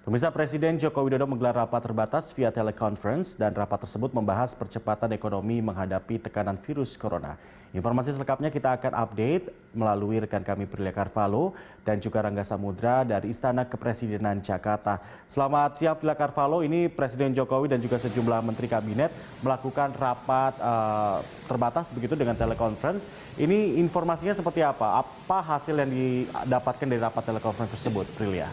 Pemirsa, Presiden Joko Widodo menggelar rapat terbatas via teleconference dan rapat tersebut membahas percepatan ekonomi menghadapi tekanan virus corona. Informasi selengkapnya kita akan update melalui rekan kami Prilia Carvalho dan juga Rangga Samudra dari Istana Kepresidenan Jakarta. Selamat siang Prilia Carvalho, ini Presiden Jokowi dan juga sejumlah Menteri Kabinet melakukan rapat terbatas begitu dengan teleconference. Ini informasinya seperti apa? Apa hasil yang didapatkan dari rapat teleconference tersebut, Prilia?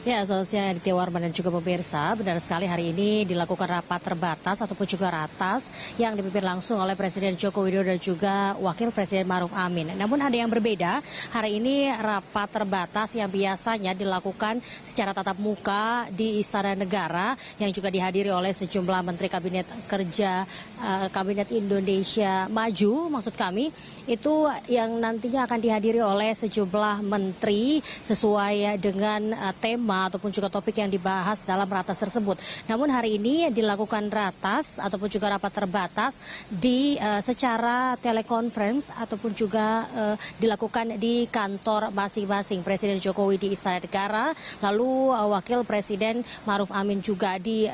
Ya, selamat siang Aditya Warman dan juga pemirsa. Benar sekali hari ini dilakukan rapat terbatas ataupun juga ratas yang dipimpin langsung oleh Presiden Joko Widodo dan juga Wakil Presiden Maruf Amin. Namun ada yang berbeda, hari ini rapat terbatas yang biasanya dilakukan secara tatap muka di Istana Negara yang juga dihadiri oleh sejumlah Menteri Kabinet Kerja Kabinet Indonesia Maju, maksud kami, itu yang nantinya akan dihadiri oleh sejumlah menteri sesuai dengan tema ataupun juga topik yang dibahas dalam ratas tersebut. Namun hari ini dilakukan ratas ataupun juga rapat terbatas di secara teleconference ataupun juga dilakukan di kantor masing-masing Presiden Jokowi di Istana Negara, lalu Wakil Presiden Maruf Amin juga di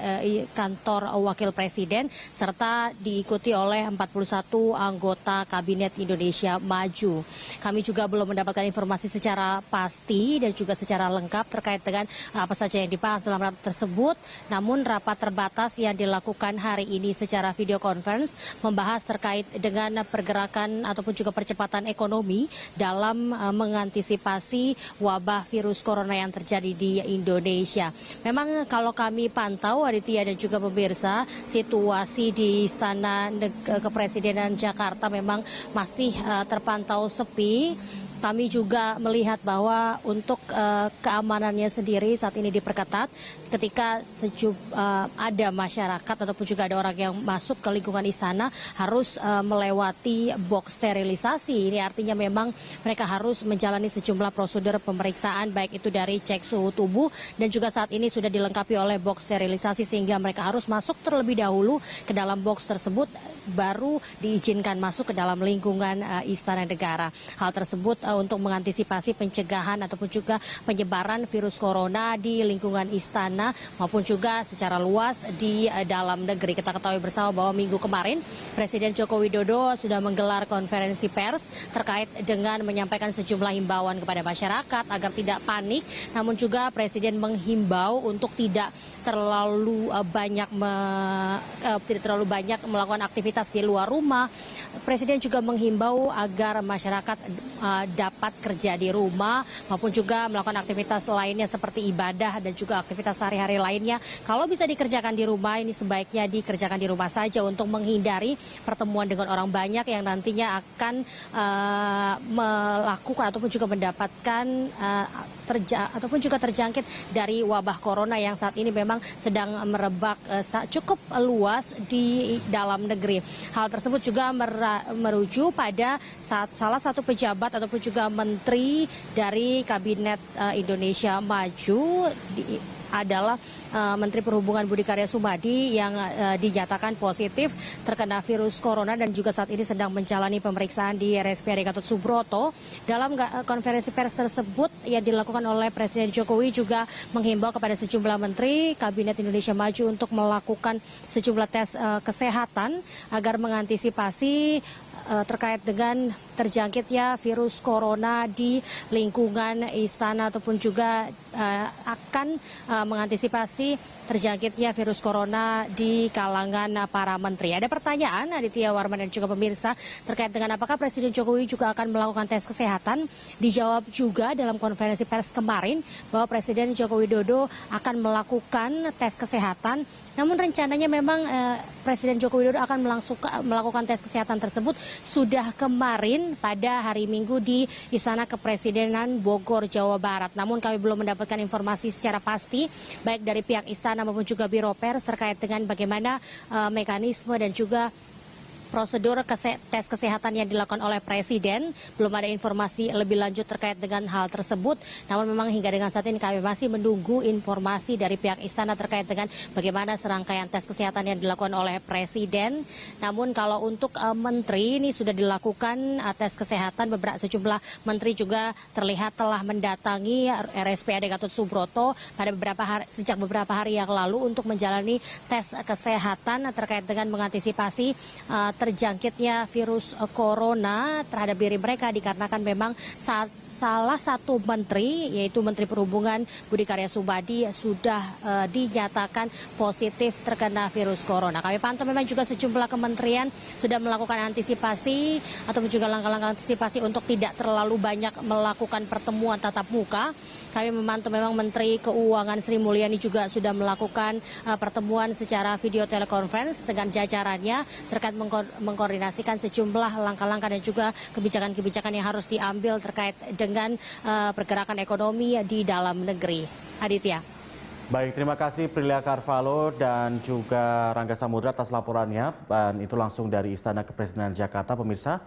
kantor Wakil Presiden, serta diikuti oleh 41 anggota Kabinet Indonesia Maju. Kami juga belum mendapatkan informasi secara pasti dan juga secara lengkap terkait dengan apa saja yang dibahas dalam rapat tersebut. Namun rapat terbatas yang dilakukan hari ini secara video conference membahas terkait dengan pergerakan ataupun juga percepatan ekonomi dalam mengantisipasi wabah virus corona yang terjadi di Indonesia. Memang kalau kami pantau Aditya dan juga pemirsa, situasi di Istana Kepresidenan Jakarta memang masih terpantau sepi. Kami juga melihat bahwa untuk keamanannya sendiri saat ini diperketat ketika ada masyarakat ataupun juga ada orang yang masuk ke lingkungan istana harus melewati box sterilisasi. Ini artinya memang mereka harus menjalani sejumlah prosedur pemeriksaan baik itu dari cek suhu tubuh dan juga saat ini sudah dilengkapi oleh box sterilisasi sehingga mereka harus masuk terlebih dahulu ke dalam box tersebut baru diizinkan masuk ke dalam lingkungan Istana Negara. Hal tersebut untuk mengantisipasi pencegahan ataupun juga penyebaran virus corona di lingkungan istana maupun juga secara luas di dalam negeri. Kita ketahui bersama bahwa minggu kemarin Presiden Joko Widodo sudah menggelar konferensi pers terkait dengan menyampaikan sejumlah himbauan kepada masyarakat agar tidak panik, namun juga Presiden menghimbau untuk tidak terlalu banyak melakukan aktivitas di luar rumah. Presiden juga menghimbau agar masyarakat dapat kerja di rumah maupun juga melakukan aktivitas lainnya seperti ibadah dan juga aktivitas sehari-hari lainnya. Kalau bisa dikerjakan di rumah, ini sebaiknya dikerjakan di rumah saja untuk menghindari pertemuan dengan orang banyak yang nantinya akan melakukan ataupun juga mendapatkan ataupun juga terjangkit dari wabah corona yang saat ini memang sedang merebak cukup luas di dalam negeri. Hal tersebut juga merujuk pada salah satu pejabat ataupun juga menteri dari Kabinet Indonesia Maju adalah Menteri Perhubungan Budi Karya Sumadi yang dinyatakan positif terkena virus corona dan juga saat ini sedang menjalani pemeriksaan di RSPAD Gatot Subroto. Dalam konferensi pers tersebut yang dilakukan oleh Presiden Jokowi juga menghimbau kepada sejumlah menteri Kabinet Indonesia Maju untuk melakukan sejumlah tes kesehatan agar mengantisipasi terkait dengan terjangkitnya virus corona di lingkungan istana ataupun juga akan mengantisipasi terjangkitnya virus corona di kalangan para menteri. Ada pertanyaan Aditya Warman dan juga pemirsa terkait dengan apakah Presiden Jokowi juga akan melakukan tes kesehatan. Dijawab juga dalam konferensi pers kemarin bahwa Presiden Joko Widodo akan melakukan tes kesehatan. Namun rencananya memang Presiden Joko Widodo akan melakukan tes kesehatan tersebut sudah kemarin pada hari Minggu di Istana Kepresidenan Bogor, Jawa Barat. Namun kami belum mendapatkan informasi secara pasti baik dari pihak istana maupun juga Biro Pers terkait dengan bagaimana mekanisme dan juga prosedur tes kesehatan yang dilakukan oleh Presiden. Belum ada informasi lebih lanjut terkait dengan hal tersebut. Namun memang hingga dengan saat ini kami masih menunggu informasi dari pihak istana terkait dengan bagaimana serangkaian tes kesehatan yang dilakukan oleh Presiden. Namun kalau untuk menteri ini sudah dilakukan tes kesehatan, sejumlah menteri juga terlihat telah mendatangi RSPAD Gatot Subroto pada sejak beberapa hari yang lalu untuk menjalani tes kesehatan terkait dengan mengantisipasi terjangkitnya virus corona terhadap diri mereka, dikarenakan memang salah satu menteri, yaitu Menteri Perhubungan Budi Karya Sumadi, sudah dinyatakan positif terkena virus corona. Kami pantau memang juga sejumlah kementerian sudah melakukan antisipasi ataupun juga langkah-langkah antisipasi untuk tidak terlalu banyak melakukan pertemuan tatap muka. Kami memantau memang Menteri Keuangan Sri Mulyani juga sudah melakukan pertemuan secara video telekonferensi dengan jajarannya terkait mengkoordinasikan sejumlah langkah-langkah dan juga kebijakan-kebijakan yang harus diambil terkait dengan pergerakan ekonomi di dalam negeri. Aditya. Baik, terima kasih Prilia Carvalho dan juga Rangga Samudra atas laporannya. Dan itu langsung dari Istana Kepresidenan Jakarta, pemirsa.